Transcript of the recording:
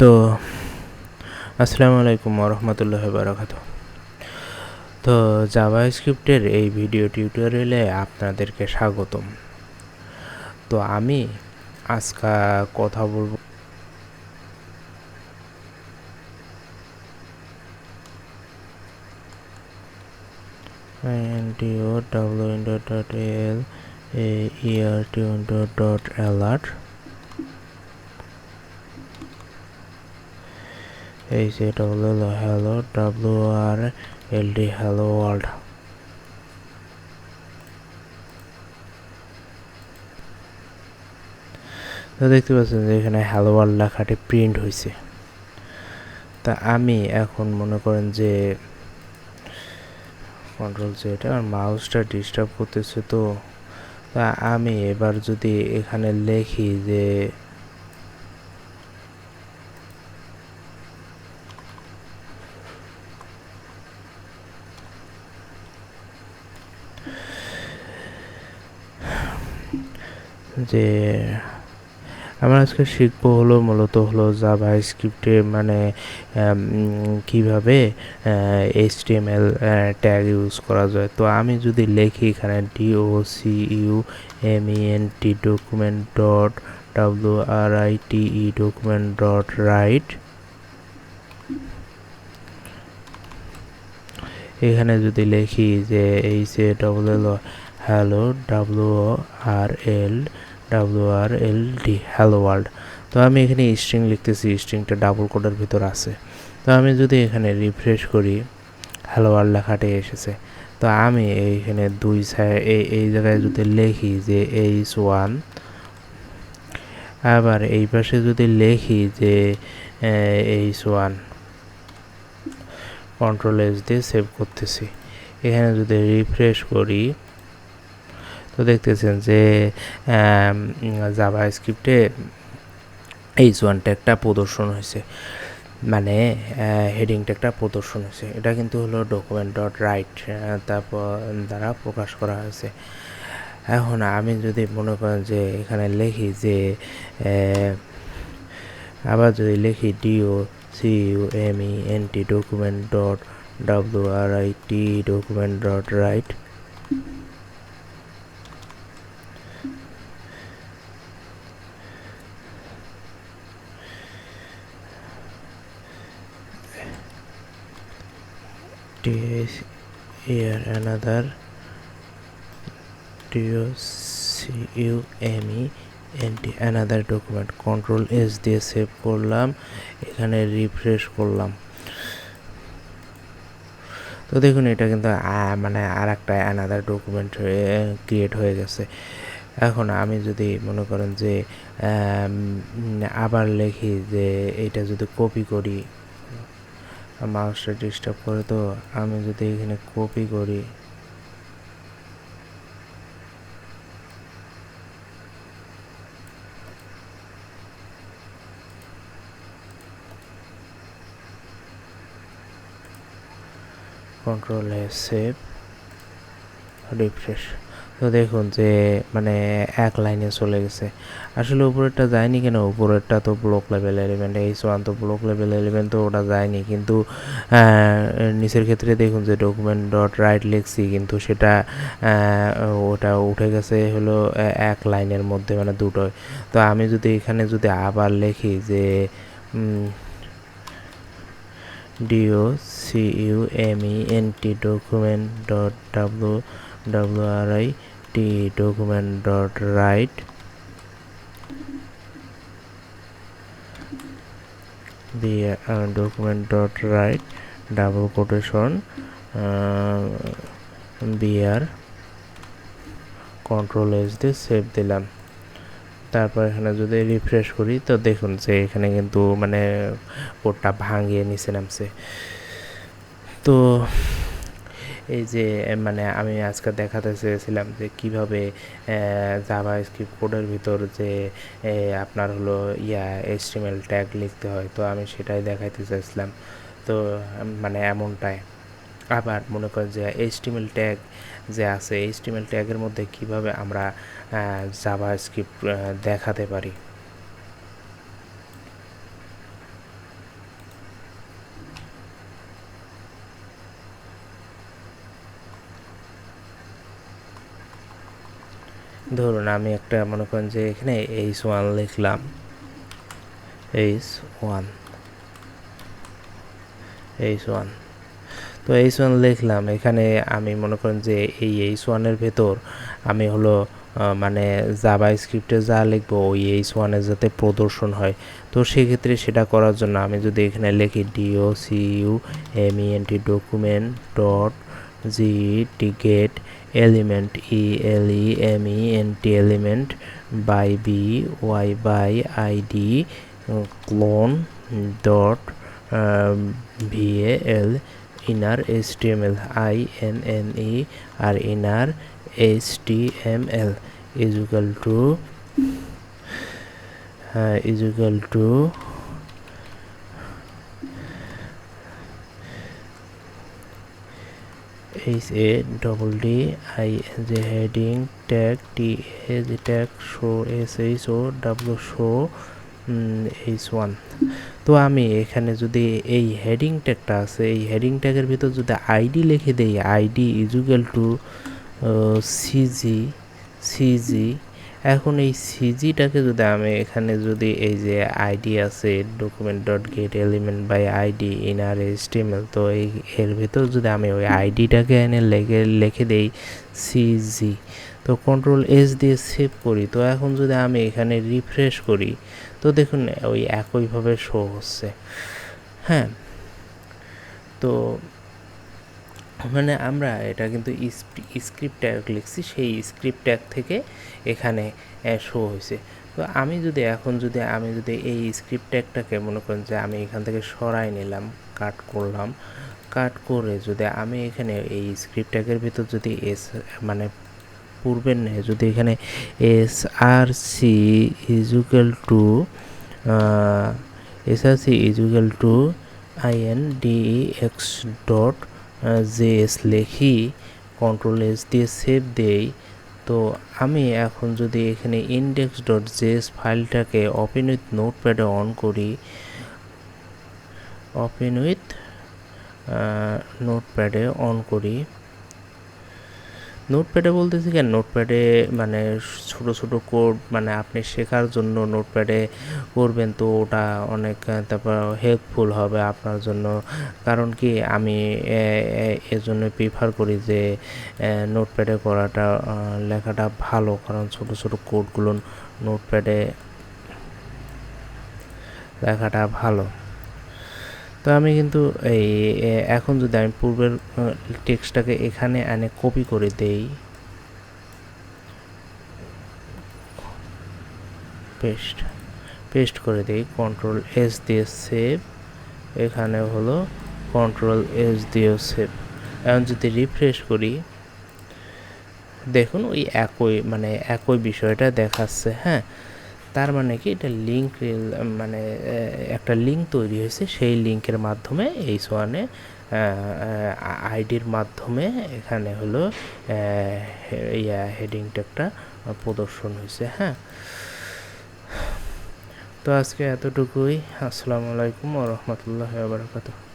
তো আসসালামু আলাইকুম ওয়া বারাকাতুহু। তো জাভাস্ক্রিপ্টের এই ভিডিও টিউটোরিয়ালে আপনাদেরকে স্বাগতম। তো আমি আজকে কথা বলবো ntowindow.al ertwindow.alert hello wrld hello world। তো দেখতে পাচ্ছেন যে এখানে হ্যালো ওয়ার্ল্ড লেখাটি প্রিন্ট হয়েছে। তা আমি এখন মনে করেন যে কন্ট্রোল জেড আর মাউসটা ডিস্টার্ব করতেছে, তো তা আমি এবার যদি এখানে লিখি যে আমরা আজকে শিখবো মূলত জাভাস্ক্রিপ্টে মানে কিভাবে HTML ট্যাগ ইউজ করা যায়। তো আমি যদি লিখি এখানে document document dot write document dot right, এখানে যদি লিখি যে হ্যালো WRLD হ্যালো ওয়ার্ল্ড, তো আমি এখানে স্ট্রিং লিখতেছি, স্ট্রিংটা ডাবল কোটের ভিতর আছে। তো আমি যদি এখানে রিফ্রেশ করি, হ্যালো ওয়ার্ল্ড লেখাটি এসেছে। তো আমি এইখানে দুই সাইড এই জায়গায় যদি লিখি যে H1, আবার এই পাশে যদি লিখি যে H1, কন্ট্রোল এস দিয়ে সেভ করতেছি। এখানে যদি রিফ্রেশ করি তো দেখতেছেন যে জাভাস্ক্রিপ্টে H1 ট্যাগটা প্রদর্শন হয়েছে, মানে হেডিং ট্যাগটা প্রদর্শন হয়েছে। এটা কিন্তু হলো ডকুমেন্ট ডট রাইট তারপর দ্বারা প্রকাশ করা হয়েছে। এখন আমি যদি মনে করেন যে এখানে লিখি যে আবার যদি লিখি document document dot write document dot right, here another document another document, control S দিয়ে সেভ করলাম, এখানে রিফ্রেশ করলাম। তো দেখুন এটা কিন্তু মানে আর একটা অ্যানাদার ডকুমেন্ট ক্রিয়েট হয়ে গেছে। এখন আমি যদি মনে করেন যে আবার লিখি যে এটা যদি কপি করি, মাউসটা ডিস্টার্ব করে, তো আমি যদি এখানে কপি করি, কন্ট্রোল এস সেভ রিফ্রেশ, তো দেখুন যে মানে এক লাইনে চলে গেছে। আসলে উপরেরটা যায়নি কেন, উপরেরটা তো ব্লক লেভেল এলিমেন্ট, H1 তো ব্লক লেভেল এলিমেন্ট, তো ওটা যায়নি। কিন্তু নিচের ক্ষেত্রে দেখুন যে ডকুমেন্ট ডট রাইট লিখছি, কিন্তু সেটা ওটা উঠে গেছে হলো এক লাইনের মধ্যে, মানে দুটোই। তো আমি যদি এখানে যদি আবার লিখি যে document document dot write document dot right document dot right double quotation br, control S দিয়ে সেভ দিলাম। তারপর এখানে যদি রিফ্রেশ করি তো দেখুন যে এখানে কিন্তু মানে কোডটা ভাঙিয়ে নিচে নামছে। তো এই যে মানে আমি আজকে দেখাতে চেয়েছিলাম যে কীভাবে জাভাস্ক্রিপ্ট কোডের ভিতর যে আপনার হলো HTML ট্যাগ লিখতে হয়, তো আমি সেটাই দেখাইতে চাইছিলাম। তো মানে এমনটাই। আবার মনে করেন যে HTML ট্যাগ যে আছে, HTML ট্যাগের মধ্যে কিভাবে আমরা জাভাস্ক্রিপ্ট দেখাতে পারি। ধরুন আমি একটা মনে করেন যে এখানে H1 লিখলাম, H1 তো H1 লিখলাম। এখানে আমি মনে করেন যে এই H1 এর ভেতর আমি হলো মানে জাভা স্ক্রিপ্টে যা লিখবো ওই H1 এ যাতে প্রদর্শন হয়। তো সেক্ষেত্রে সেটা করার জন্য আমি যদি এখানে লিখি document document dot get element element element by by id clone dot val inner html inne আর inner html is equal to HADDING heading tag tag show show H1। তো আমি এখানে যদি এই হেডিং ট্যাগটা আছে, এই হেডিং ট্যাগের ভিতর যদি আইডি লিখে দেই, ID is equal two CG. এখন এই সিজিটাকে যদি আমি এখানে যদি এই যে আইডি আছে document dot get element by ID inner HTML, তো এই এর ভিতর যদি আমি ওই আইডিটাকে এনে লিখে দেই সিজি, তো কন্ট্রোল এস দিয়ে সেভ করি। তো এখন যদি আমি এখানে রিফ্রেশ করি তো দেখুন ওই একইভাবে শো হচ্ছে। হ্যাঁ, তো মানে আমরা এটা কিন্তু স্ক্রিপ্ট ট্যাগ লিখছি, সেই স্ক্রিপ্ট ট্যাগ থেকে এখানে শো হয়েছে। তো আমি যদি এই স্ক্রিপ্ট ট্যাগটাকে মনে করেন যে আমি এখান থেকে সরাই নিলাম, কাট করে যদি আমি এখানে এই স্ক্রিপ্ট ট্যাগের ভিতর যদি মানে পূর্বের নেই যদি এখানে src is equal to index dot js লিখি, কন্ট্রোল এস দিয়ে সেভ দেই। তো আমি এখন যদি এখানে index ডট js ফাইলটাকে ওপেন উইথ নোটপ্যাডে অন করি, নোটপ্যাডে বলতেছি কেন, নোটপ্যাডে মানে ছোট ছোট কোড মানে আপনি শেখার জন্য নোটপ্যাডে করবেন, তো ওটা অনেক তারপর হেল্পফুল হবে আপনার জন্য। কারণ কি আমি এজন্য প্রিফার করি যে নোটপ্যাডে করাটা লেখাটা ভালো, কারণ ছোট ছোট কোডগুলো নোটপ্যাডে লেখাটা ভালো। তো আমি কিন্তু এই এখন যদি আমি পূর্বের টেক্সটটাকে এখানে এনে কপি করে দেই, পেস্ট করে দেই, কন্ট্রোল এস দিয়ে সেভ, এখানে হলো কন্ট্রোল এস দিয়ে সেভ। এখন যদি রিফ্রেশ করি দেখুন ওই একই বিষয়টা দেখাচ্ছে। হ্যাঁ, তার মানে কি এটা মানে একটা লিঙ্ক তৈরি হয়েছে, সেই লিঙ্কের মাধ্যমে H1 আইডির মাধ্যমে এখানে হলো হেডিং ট্যাগটা প্রদর্শন হয়েছে। হ্যাঁ, তো আজকে এতটুকুই। আসসালামু আলাইকুম ওয়া রাহমাতুল্লাহি ওয়া বারাকাতুহু।